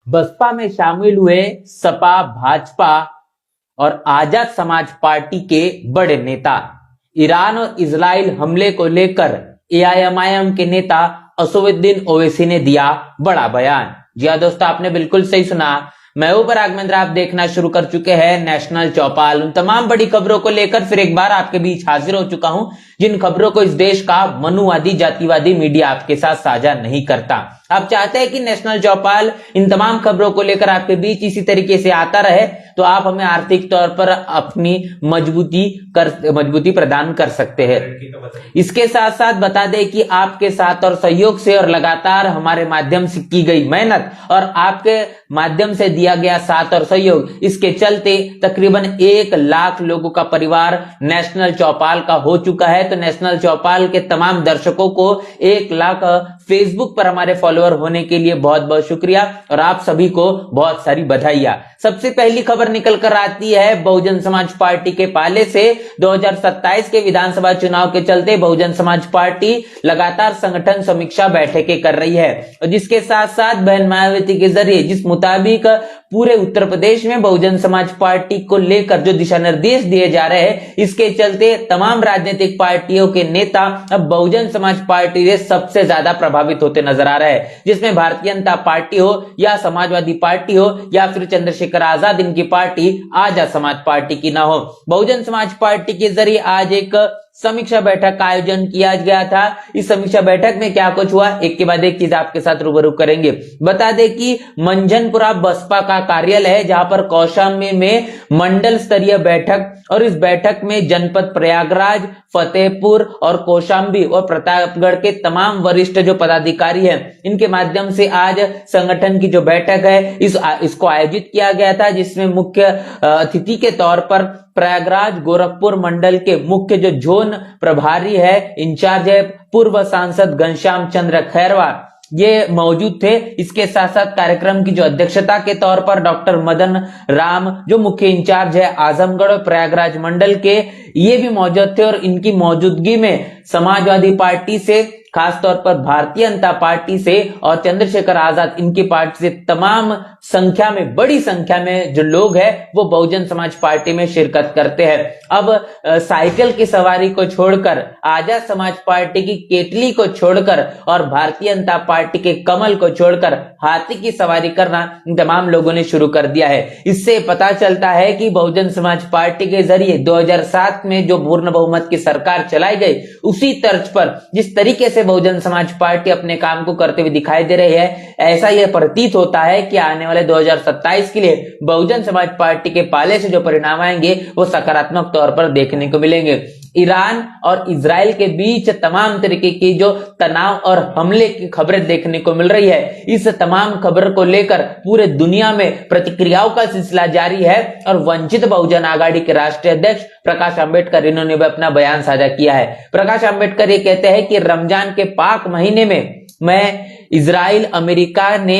बसपा में शामिल हुए सपा, भाजपा और आजाद समाज पार्टी के बड़े नेता। ईरान और इजराइल हमले को लेकर एआईएमआईएम के नेता असदुद्दीन ओवैसी ने दिया बड़ा बयान। जी हां दोस्तों, आपने बिल्कुल सही सुना। मैं हूं पराग महेंद्र, आप देखना शुरू कर चुके हैं नेशनल चौपाल। उन तमाम बड़ी खबरों को लेकर फिर एक बार आपके बीच हाजिर हो चुका हूं, जिन खबरों को इस देश का मनुवादी जातिवादी मीडिया आपके साथ साझा नहीं करता। आप चाहते हैं कि नेशनल चौपाल इन तमाम खबरों को लेकर आपके बीच इसी तरीके से आता रहे, तो आप हमें आर्थिक तौर पर अपनी मजबूती प्रदान कर सकते हैं। इसके साथ साथ बता दें कि आपके साथ और सहयोग से और लगातार हमारे माध्यम से की गई मेहनत और आपके माध्यम से दिया गया साथ और सहयोग, इसके चलते तकरीबन 1 लाख लोगों का परिवार नेशनल चौपाल का हो चुका है। तो नेशनल चौपाल के तमाम दर्शकों को 1 लाख फेसबुक पर हमारे फॉलोअर होने के लिए बहुत बहुत शुक्रिया और आप सभी को बहुत सारी बधाइयां। सबसे पहली खबर निकल कर आती है बहुजन समाज पार्टी के पाले से। 2027 के विधानसभा चुनाव के चलते बहुजन समाज पार्टी लगातार संगठन समीक्षा बैठकें कर रही है और जिसके साथ साथ बहन मायावती के जरिए जिस मुताबिक पूरे उत्तर प्रदेश में बहुजन समाज पार्टी को लेकर जो दिशा निर्देश दिए जा रहे हैं, इसके चलते तमाम राजनीतिक पार्टियों के नेता अब बहुजन समाज पार्टी से सबसे ज्यादा प्रभावित होते नजर आ रहे हैं, जिसमें भारतीय जनता पार्टी हो या समाजवादी पार्टी हो या फिर चंद्रशेखर आजाद इनकी पार्टी आजाद समाज पार्टी की ना हो। बहुजन समाज पार्टी के जरिए आज एक समीक्षा बैठक का आयोजन किया गया था। इस समीक्षा बैठक में क्या कुछ हुआ, एक के बाद एक चीज आपके साथ रूबरू करेंगे। बता दें कि मंझनपुरा बसपा का कार्यालय है, जहां पर कौशाम्बी में मंडल स्तरीय बैठक और इस बैठक में जनपद प्रयागराज, फतेहपुर और कौशाम्बी और प्रतापगढ़ के तमाम वरिष्ठ जो पदाधिकारी हैं, इनके माध्यम से आज संगठन की जो बैठक है इसको आयोजित किया गया था, जिसमें मुख्य अतिथि के तौर पर प्रयागराज गोरखपुर मंडल के मुख्य जो जोन प्रभारी है, इंचार्ज है, पूर्व सांसद घनश्याम चंद्र खैरवार, ये मौजूद थे। इसके साथ साथ कार्यक्रम की जो अध्यक्षता के तौर पर डॉक्टर मदन राम जो मुख्य इंचार्ज है आजमगढ़ और प्रयागराज मंडल के, ये भी मौजूद थे और इनकी मौजूदगी में समाजवादी पार्टी से, खासतौर पर भारतीय जनता पार्टी से और चंद्रशेखर आजाद इनकी पार्टी से तमाम संख्या में, बड़ी संख्या में जो लोग हैं वो बहुजन समाज पार्टी में शिरकत करते हैं। अब साइकिल की सवारी को छोड़कर, आजाद समाज पार्टी की केटली को छोड़कर और भारतीय जनता पार्टी के कमल को छोड़कर हाथी की सवारी करना इन तमाम लोगों ने शुरू कर दिया है। इससे पता चलता है कि बहुजन समाज पार्टी के जरिए 2007 में जो पूर्ण बहुमत की सरकार चलाई गई, उसी तर्ज पर जिस तरीके से बहुजन समाज पार्टी अपने काम को करते हुए दिखाई दे रही है, ऐसा यह प्रतीत होता है कि आने वाले 2027 के लिए बहुजन समाज पार्टी के पाले से जो परिणाम आएंगे वो सकारात्मक तौर पर देखने को मिलेंगे। ईरान और इजराइल के बीच तमाम तरीके की जो तनाव और हमले की खबरें देखने को मिल रही है, इस तमाम खबर को लेकर पूरे दुनिया में प्रतिक्रियाओं का सिलसिला जारी है और वंचित बहुजन आघाड़ी के राष्ट्रीय अध्यक्ष प्रकाश आंबेडकर इन्होंने भी अपना बयान साझा किया है। प्रकाश आंबेडकर ये कहते हैं कि रमजान के पाक महीने में इजराइल, अमेरिका ने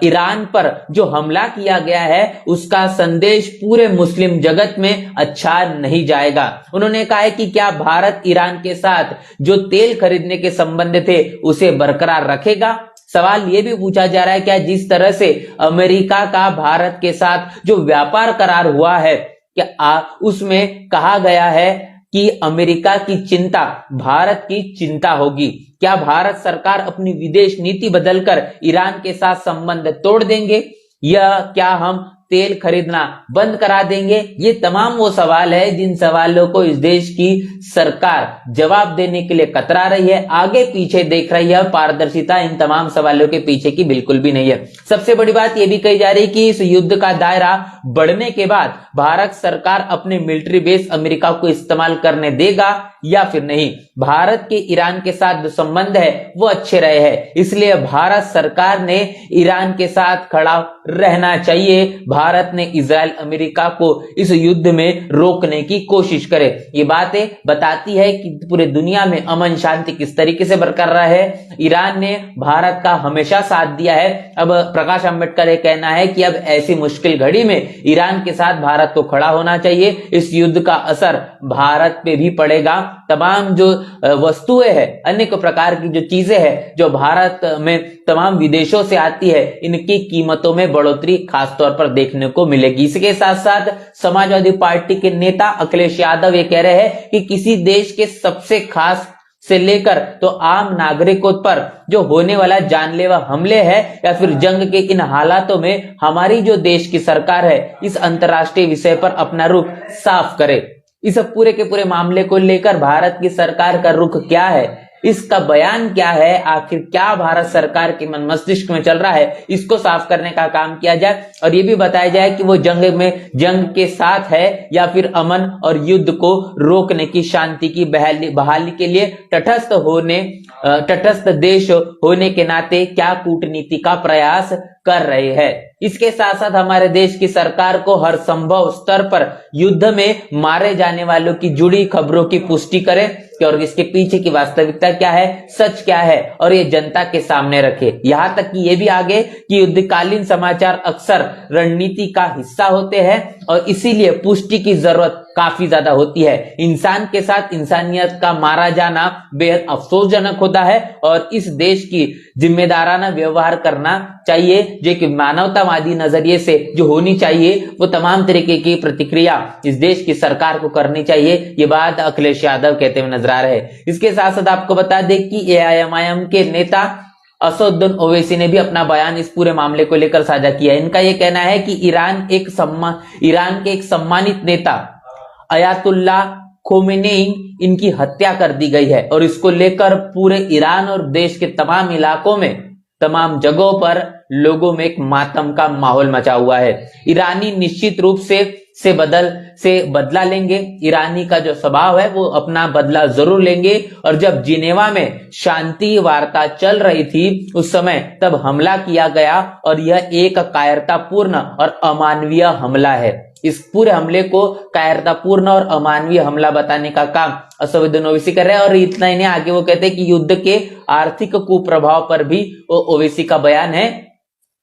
ईरान पर जो हमला किया गया है उसका संदेश पूरे मुस्लिम जगत में अच्छा नहीं जाएगा। उन्होंने कहा है कि क्या भारत ईरान के साथ जो तेल खरीदने के संबंध थे उसे बरकरार रखेगा। सवाल यह भी पूछा जा रहा है क्या जिस तरह से अमेरिका का भारत के साथ जो व्यापार करार हुआ है, क्या उसमें कहा गया है कि अमेरिका की चिंता भारत की चिंता होगी। क्या भारत सरकार अपनी विदेश नीति बदलकर ईरान के साथ संबंध तोड़ देंगे या क्या हम तेल खरीदना बंद करा देंगे। ये तमाम वो सवाल है जिन सवालों को इस देश की सरकार जवाब देने के लिए कतरा रही है, आगे पीछे देख रही है। पारदर्शिता इन तमाम सवालों के पीछे की बिल्कुल भी नहीं है। सबसे बड़ी बात यह भी कही जा रही है कि इस युद्ध का दायरा बढ़ने के बाद भारत सरकार अपने मिलिट्री बेस अमेरिका को इस्तेमाल करने देगा या फिर नहीं। भारत के ईरान के साथ जो संबंध है वो अच्छे रहे हैं, इसलिए भारत सरकार ने ईरान के साथ खड़ा रहना चाहिए। भारत ने इजराइल अमेरिका को इस युद्ध में रोकने की कोशिश करे। ये बातें बताती है कि पूरे दुनिया में अमन शांति किस तरीके से बरकरार है। ईरान ने भारत का हमेशा साथ दिया है। अब प्रकाश आंबेडकर ये कहना है कि अब ऐसी मुश्किल घड़ी में ईरान के साथ भारत को खड़ा होना चाहिए। इस युद्ध का असर भारत पे भी पड़ेगा। तमाम जो वस्तुएं हैं, अनेक प्रकार की जो चीजें हैं जो भारत में तमाम विदेशों से आती है, इनकी कीमतों में बढ़ोतरी खासतौर पर देखने को मिलेगी। इसके साथ साथ समाजवादी पार्टी के नेता अखिलेश यादव ये कह रहे हैं कि किसी देश के सबसे खास से लेकर तो आम नागरिकों पर जो होने वाला जानलेवा हमले है या फिर जंग के इन हालातों में हमारी जो देश की सरकार है इस अंतर्राष्ट्रीय विषय पर अपना रुख साफ करे। इस पूरे के पूरे मामले को लेकर भारत की सरकार का रुख क्या है, इसका बयान क्या है, आखिर क्या भारत सरकार के मन मस्तिष्क में चल रहा है, इसको साफ करने का काम किया जाए और ये भी बताया जाए कि वो जंग के साथ है या फिर अमन और युद्ध को रोकने की, शांति की बहाली के लिए तटस्थ देश होने के नाते क्या कूटनीति का प्रयास कर रहे हैं। इसके साथ साथ हमारे देश की सरकार को हर संभव स्तर पर युद्ध में मारे जाने वालों की जुड़ी खबरों की पुष्टि करे और इसके पीछे की वास्तविकता क्या है, सच क्या है और ये जनता के सामने रखे। यहां तक कि ये भी आगे कि युद्धकालीन समाचार अक्सर रणनीति का हिस्सा होते हैं और इसीलिए पुष्टि की जरूरत काफी ज्यादा होती है। इंसान के साथ इंसानियत का मारा जाना बेहद अफसोसजनक होता है और इस देश की जिम्मेदाराना व्यवहार करना चाहिए, जो कि मानवतावादी नजरिए से जो होनी चाहिए वो तमाम तरीके की प्रतिक्रिया इस देश की सरकार को करनी चाहिए। ये बात अखिलेश यादव कहते हुए नजर आ रहे हैं। इसके साथ साथ आपको बता दें कि एआईएमआईएम के नेता असदुद्दीन ओवैसी ने भी अपना बयान इस पूरे मामले को लेकर साझा किया। इनका यह कहना है कि ईरान के एक सम्मानित नेता अयातुल्ला खोमेनेई इनकी हत्या कर दी गई है और इसको लेकर पूरे ईरान और देश के तमाम इलाकों में, तमाम जगहों पर लोगों में एक मातम का माहौल मचा हुआ है। ईरानी निश्चित रूप से बदला लेंगे। ईरानी का जो स्वभाव है वो अपना बदला जरूर लेंगे और जब जिनेवा में शांति वार्ता चल रही थी उस समय तब हमला किया गया और यह एक कायरतापूर्ण और अमानवीय हमला है। इस पूरे हमले को कायरतापूर्ण और अमानवीय हमला बताने का काम असदुद्दीन ओवैसी कर रहे हैं और इतना ही नहीं, आगे वो कहते हैं कि युद्ध के आर्थिक कुप्रभाव पर भी ओवैसी का बयान है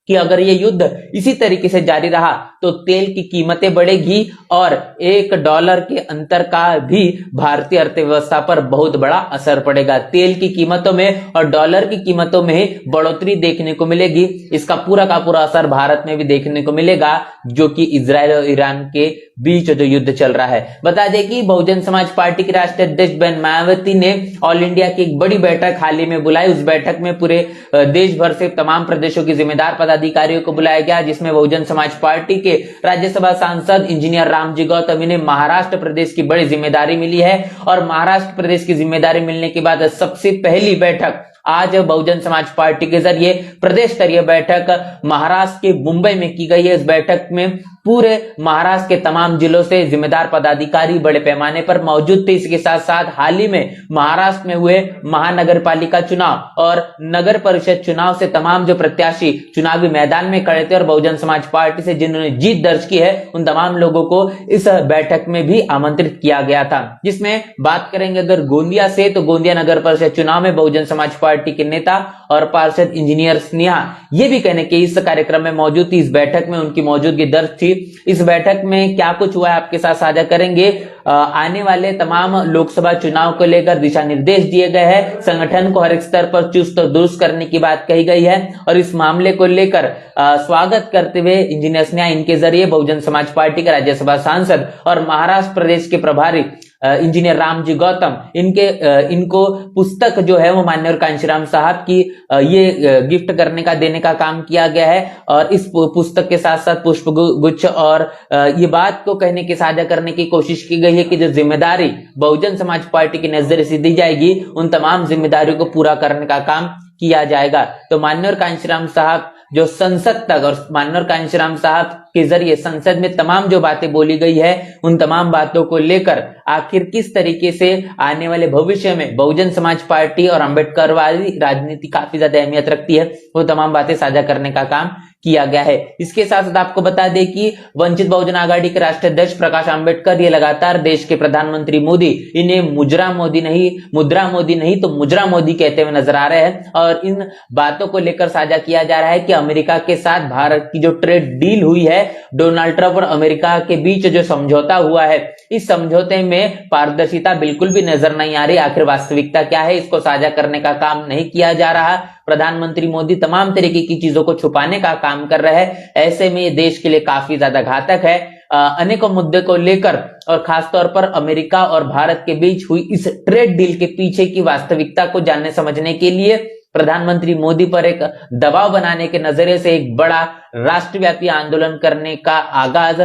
कि अगर ये युद्ध इसी तरीके से जारी रहा तो तेल की कीमतें बढ़ेगी और $1 के अंतर का भी भारतीय अर्थव्यवस्था पर बहुत बड़ा असर पड़ेगा। तेल की कीमतों में और डॉलर की कीमतों में बढ़ोतरी देखने को मिलेगी। इसका पूरा का पूरा असर भारत में भी देखने को मिलेगा, जो कि इजराइल और ईरान के बीच जो युद्ध चल रहा है। बता दें कि बहुजन समाज पार्टी के राष्ट्रीय अध्यक्ष बहन मायावती ने ऑल इंडिया की एक बड़ी बैठक हाल ही में बुलाई। उस बैठक में पूरे देश भर से तमाम प्रदेशों के जिम्मेदार पदाधिकारियों को बुलाया गया, जिसमें बहुजन समाज पार्टी के राज्यसभा सांसद इंजीनियर रामजी गौतम इन्हें महाराष्ट्र प्रदेश की बड़ी जिम्मेदारी मिली है और महाराष्ट्र प्रदेश की जिम्मेदारी मिलने के बाद सबसे पहली बैठक आज बहुजन समाज पार्टी के जरिए प्रदेश स्तरीय बैठक महाराष्ट्र के मुंबई में की गई है। इस बैठक में पूरे महाराष्ट्र के तमाम जिलों से जिम्मेदार पदाधिकारी बड़े पैमाने पर मौजूद थे। इसके साथ साथ हाल ही में महाराष्ट्र में हुए महानगर पालिका चुनाव और नगर परिषद चुनाव से तमाम जो प्रत्याशी चुनावी मैदान में खड़े थे और बहुजन समाज पार्टी से जिन्होंने जीत दर्ज की है उन तमाम लोगों को इस बैठक में भी आमंत्रित किया गया था। जिसमें बात करेंगे अगर गोंदिया से, तो गोंदिया नगर परिषद चुनाव में बहुजन समाज पार्टी के नेता और पार्षद इंजीनियर स्नेहा ये भी कहने के इस कार्यक्रम में मौजूद थी। इस बैठक में उनकी मौजूदगी दर्ज थी। इस बैठक में क्या कुछ हुआ है आपके साथ साझा करेंगे। आने वाले तमाम लोकसभा चुनाव को लेकर दिशा निर्देश दिए गए हैं। संगठन को हर एक स्तर पर चुस्त और दुरुस्त करने की बात कही गई है और इस मामले को लेकर स्वागत करते हुए इंजीनियर स्नेहा इनके जरिए बहुजन समाज पार्टी के राज्यसभा सांसद और महाराष्ट्र प्रदेश के प्रभारी इंजीनियर रामजी गौतम इनको पुस्तक जो है वो माननीय कांशीराम साहब की ये गिफ्ट करने का देने का काम किया गया है और इस पुस्तक के साथ साथ पुष्प गुच्छ और ये बात को कहने की साझा करने की कोशिश की गई है कि जो जिम्मेदारी बहुजन समाज पार्टी की नजर से दी जाएगी उन तमाम जिम्मेदारियों को पूरा करने का काम किया जाएगा। तो माननीय कांशीराम साहब जो संसद तक और माननीय कांशीराम साहब के जरिए संसद में तमाम जो बातें बोली गई है उन तमाम बातों को लेकर आखिर किस तरीके से आने वाले भविष्य में बहुजन समाज पार्टी और अम्बेडकरवादी राजनीति काफी ज्यादा अहमियत रखती है वो तमाम बातें साझा करने का काम किया गया है। इसके साथ साथ आपको बता दें कि वंचित बहुजन आघाड़ी के राष्ट्रीय अध्यक्ष प्रकाश आंबेडकर ये लगातार देश के प्रधानमंत्री मोदी इन्हें मुद्रा मोदी नहीं तो मुजरा मोदी कहते हुए नजर आ रहे हैं और इन बातों को लेकर साझा किया जा रहा है कि अमेरिका के साथ भारत की जो ट्रेड डील हुई है, डोनाल्ड ट्रंप और अमेरिका के बीच जो समझौता हुआ है, इस समझौते में पारदर्शिता बिल्कुल भी नजर नहीं आ रही। आखिर वास्तविकता क्या है इसको साझा करने का काम नहीं किया जा रहा। प्रधानमंत्री मोदी तमाम तरीके की चीजों को छुपाने का काम कर रहे हैं। ऐसे में ये देश के लिए काफी ज्यादा घातक है। अनेकों मुद्दे को लेकर और खासतौर पर अमेरिका और भारत के बीच हुई इस ट्रेड डील के पीछे की वास्तविकता को जानने समझने के लिए प्रधानमंत्री मोदी पर एक दबाव बनाने के नजरिए से एक बड़ा राष्ट्रव्यापी आंदोलन करने का आगाज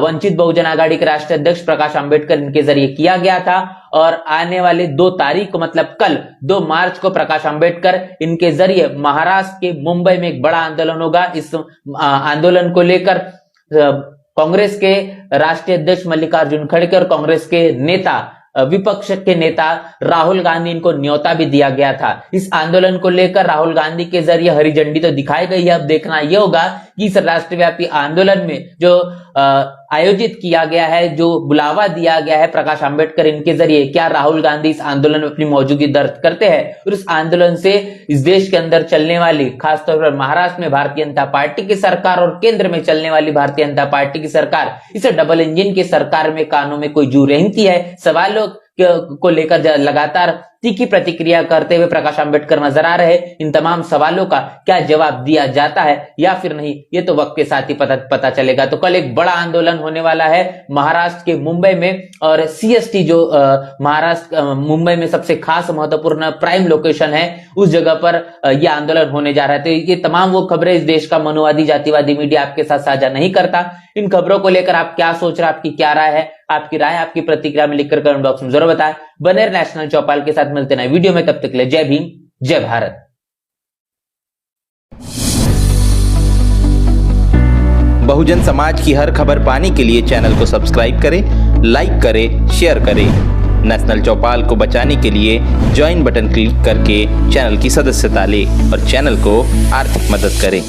वंचित बहुजन आघाड़ी के राष्ट्रीय अध्यक्ष प्रकाश अंबेडकर इनके जरिए किया गया था। और आने वाले 2 तारीख को मतलब कल 2 मार्च को प्रकाश अंबेडकर इनके जरिए महाराष्ट्र के मुंबई में एक बड़ा आंदोलन होगा। इस आंदोलन को लेकर कांग्रेस के राष्ट्रीय अध्यक्ष मल्लिकार्जुन खड़गे और कांग्रेस के नेता विपक्ष के नेता राहुल गांधी इनको न्योता भी दिया गया था। इस आंदोलन को लेकर राहुल गांधी के जरिए हरी झंडी तो दिखाई गई है। अब देखना यह होगा कि इस राष्ट्रव्यापी आंदोलन में जो आयोजित किया गया है, जो बुलावा दिया गया है प्रकाश अंबेडकर इनके जरिए, क्या राहुल गांधी इस आंदोलन में अपनी मौजूदगी दर्ज करते हैं और इस आंदोलन से इस देश के अंदर चलने वाली, खासतौर पर महाराष्ट्र में भारतीय जनता पार्टी की सरकार और केंद्र में चलने वाली भारतीय जनता पार्टी की सरकार, इस डबल इंजन की सरकार में कानों में कोई जू रेंगती है। सवालों को लेकर लगातार तीखी प्रतिक्रिया करते हुए प्रकाश अंबेडकर नजर आ रहे। इन तमाम सवालों का क्या जवाब दिया जाता है या फिर नहीं, ये तो वक्त के साथ ही पता चलेगा। तो कल एक बड़ा आंदोलन होने वाला है महाराष्ट्र के मुंबई में, और सीएसटी जो महाराष्ट्र मुंबई में सबसे खास महत्वपूर्ण प्राइम लोकेशन है, उस जगह पर यह आंदोलन होने जा रहा है। तो ये तमाम वो खबरें इस देश का मनुवादी जातिवादी मीडिया आपके साथ साझा नहीं करता। इन खबरों को लेकर आप क्या सोच रहे हैं, आपकी क्या राय है, आपकी राय आपकी प्रतिक्रिया में लिखकर कमेंट बॉक्स में जरूर बताएं। बने नेशनल चौपाल के साथ, मिलते नए वीडियो में, तब तक के लिए जय भीम जय भारत। बहुजन समाज की हर खबर पाने के लिए चैनल को सब्सक्राइब करें, लाइक करें, शेयर करें। नेशनल चौपाल को बचाने के लिए ज्वाइन बटन क्लिक करके चैनल की सदस्यता लें और चैनल को आर्थिक मदद करें।